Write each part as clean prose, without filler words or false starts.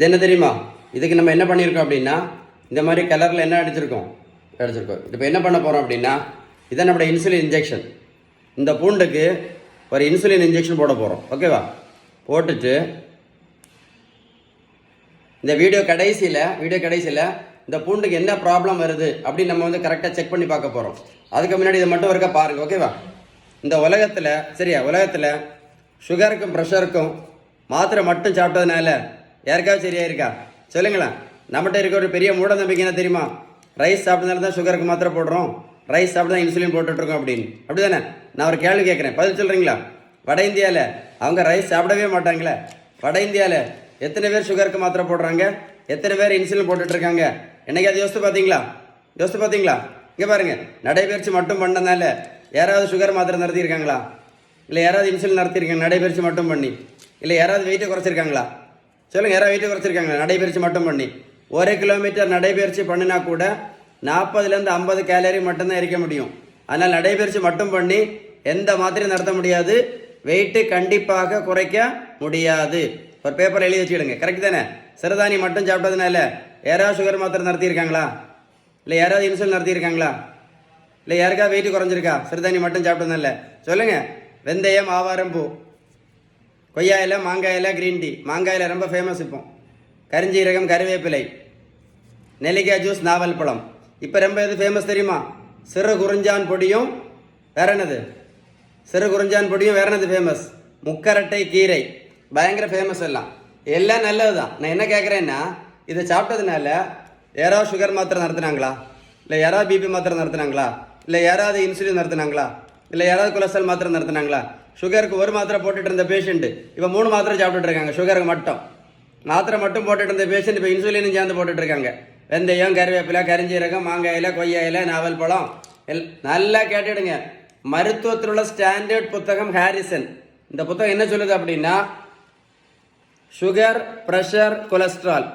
இது என்ன தெரியுமா? இதுக்கு நம்ம என்ன பண்ணியிருக்கோம் அப்படின்னா, இந்த மாதிரி கலரில் என்ன அடிச்சிருக்கோம். இப்போ என்ன பண்ண போகிறோம் அப்படின்னா, இதை நம்மளோட இன்சுலின் இன்ஜெக்ஷன். இந்த பூண்டுக்கு ஒரு இன்சுலின் இன்ஜெக்ஷன் போட போகிறோம். ஓகேவா? போட்டுட்டு இந்த வீடியோ கடைசியில் இந்த பூண்டுக்கு என்ன ப்ராப்ளம் வருது அப்படின்னு நம்ம வந்து கரெக்டாக செக் பண்ணி பார்க்க போகிறோம். அதுக்கு முன்னாடி இதை மட்டும் இருக்க பாருங்கள். ஓகேவா? இந்த உலகத்தில் சுகருக்கும் ப்ரெஷருக்கும் மாத்திரை மட்டும் சாப்பிட்டதுனால யாருக்காவது சரியா இருக்கா சொல்லுங்களேன். நம்மகிட்ட இருக்க ஒரு பெரிய மூட நம்பிக்கை என்ன தெரியுமா? ரைஸ் சாப்பிட்டதுனால தான் சுகருக்கு மாத்திரை போடுறோம், ரைஸ் சாப்பிட்டு தான் இன்சுலின் போட்டுட்ருக்கோம் அப்படின்னு. அப்படி தானே? நான் ஒரு கேள்வி கேட்குறேன், பதில் சொல்கிறீங்களா? வட இந்தியாவில் அவங்க ரைஸ் சாப்பிடவே மாட்டாங்களே. வட இந்தியாவில் எத்தனை பேர் சுகருக்கு மாத்திரை போடுறாங்க, எத்தனை பேர் இன்சுலின் போட்டுட்ருக்காங்க? என்னைக்காவது யோசித்து பார்த்தீங்களா? இங்கே பாருங்கள், நடைபயிற்சி மட்டும் பண்ணனால யாராவது சுகர் மாத்திரை நடத்தியிருக்காங்களா? இல்லை யாராவது இன்சுலின் நடத்தியிருக்காங்க நடைபயிற்சி மட்டும் பண்ணி? இல்லை யாராவது வெயிட்டை குறைச்சிருக்காங்களா? சொல்லுங்கள், யாராவது வெயிட்டை குறைச்சிருக்காங்களா நடைபயிற்சி மட்டும் பண்ணி? 1 கிலோமீட்டர் நடைபயிற்சி பண்ணினா கூட 40லேருந்து 50 கேலரி மட்டும்தான் இருக்க முடியும். அதனால் நடைபயிற்சி மட்டும் பண்ணி எந்த மாத்திரையும் நடத்த முடியாது, வெயிட்டு கண்டிப்பாக குறைக்க முடியாது. ஒரு பேப்பர் எழுதி வச்சுக்கிடுங்க. கரெக்ட் தானே? சிறுதானி மட்டும் சாப்பிட்டதுனால யாராவது சுகர் மாத்திரை நடத்தியிருக்காங்களா? இல்லை யாராவது இன்சுலின் நடத்தியிருக்காங்களா? இல்லை யாருக்காவது வெயிட்டு குறைஞ்சிருக்கா சிறுதானி மட்டும் சாப்பிட்டதுனால? சொல்லுங்கள். வெந்தயம், ஆவாரம்பூ, கொய்யா இலை, மாங்காய் இலை, க்ரீன் டீ. மாங்காயில் ரொம்ப ஃபேமஸ். இப்போ கரிஞ்சீரகம், கருவேப்பிலை, நெல்லிக்காய் ஜூஸ், நாவல் பழம். இப்போ ரொம்ப எது ஃபேமஸ் தெரியுமா? சிறு குறிஞ்சான் பொடியும் வேற என்னது ஃபேமஸ்? முக்கரட்டை கீரை பயங்கர ஃபேமஸ். எல்லாம் நல்லது தான். நான் என்ன கேட்குறேன்னா, இதை சாப்பிட்டதுனால யாராவது சுகர் மாத்திரை நடத்துனாங்களா? இல்லை யாராவது பிபி மாத்திரை நடத்துனாங்களா? இல்லை யாராவது இன்சுலின் நடத்துனாங்களா? இல்லை யாராவது கொலஸ்ட்ரால் மாத்திரை நடத்துனாங்களா? சுகருக்கு ஒரு மாத்திரை போட்டுட்டு இருந்த பேஷண்ட்டு இப்போ 3 மாத்திரை சாப்பிட்டுட்டு இருக்காங்க. சுகருக்கு மட்டும் மாத்திரை மட்டும் போட்டுட்டு இருந்த பேஷண்ட் இப்போ இன்சுலினும் சேர்ந்து போட்டுட்டு இருக்காங்க. வெந்தயம், கருவேப்பிலை, கரிஞ்சீரகம், மாங்காயில், கொய்யா இலை, நாவல் பழம். நல்லா கேட்டுடுங்க. மருத்துவத்தில் உள்ள ஸ்டாண்டர்ட் புத்தகம் ஹாரிசன். இந்த புத்தகம் என்ன சொல்லுது அப்படின்னா, sugar, pressure, cholesterol,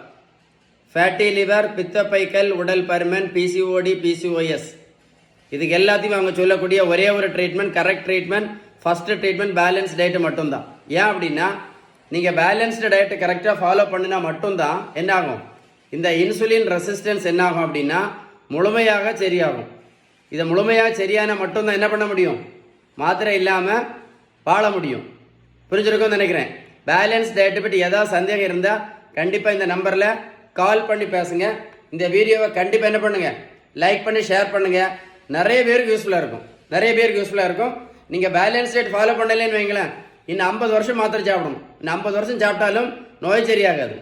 fatty liver, பித்தப்பைக்கல், உடல் பருமன், பிசிஓடி, பிசிஓஎஸ், இதுக்கு எல்லாத்தையும் அவங்க சொல்லக்கூடிய ஒரே ஒரு treatment, correct treatment, first treatment balance diet மட்டும்தான். ஏன் அப்படின்னா, நீங்கள் பேலன்ஸ்டு டயட்டு கரெக்டாக ஃபாலோ பண்ணினா மட்டும்தான் என்ன ஆகும், இந்த இன்சுலின் ரெசிஸ்டன்ஸ் என்ன ஆகும் அப்படின்னா முழுமையாக சரியாகும். இதை முழுமையாக சரியான மட்டும்தான் என்ன பண்ண முடியும், மாத்திரை இல்லாமல் வாழ முடியும். புரிஞ்சிருக்கும்னு நினைக்கிறேன். பேலன்ஸ் டயட்டை பற்றி ஏதாவது சந்தேகம் இருந்தால் கண்டிப்பாக இந்த நம்பரில் கால் பண்ணி பேசுங்க. இந்த வீடியோவை கண்டிப்பாக என்ன பண்ணுங்கள், லைக் பண்ணி ஷேர் பண்ணுங்கள். நிறைய பேருக்கு யூஸ்ஃபுல்லாக இருக்கும். நீங்கள் பேலன்ஸ் டயட் ஃபாலோ பண்ணலைன்னு வைங்களேன், இன்னும் 50 வருஷம் மாத்திரை சாப்பிடணும். இன்னும் 50 வருஷம் சாப்பிட்டாலும் நோய் சரியாகாது.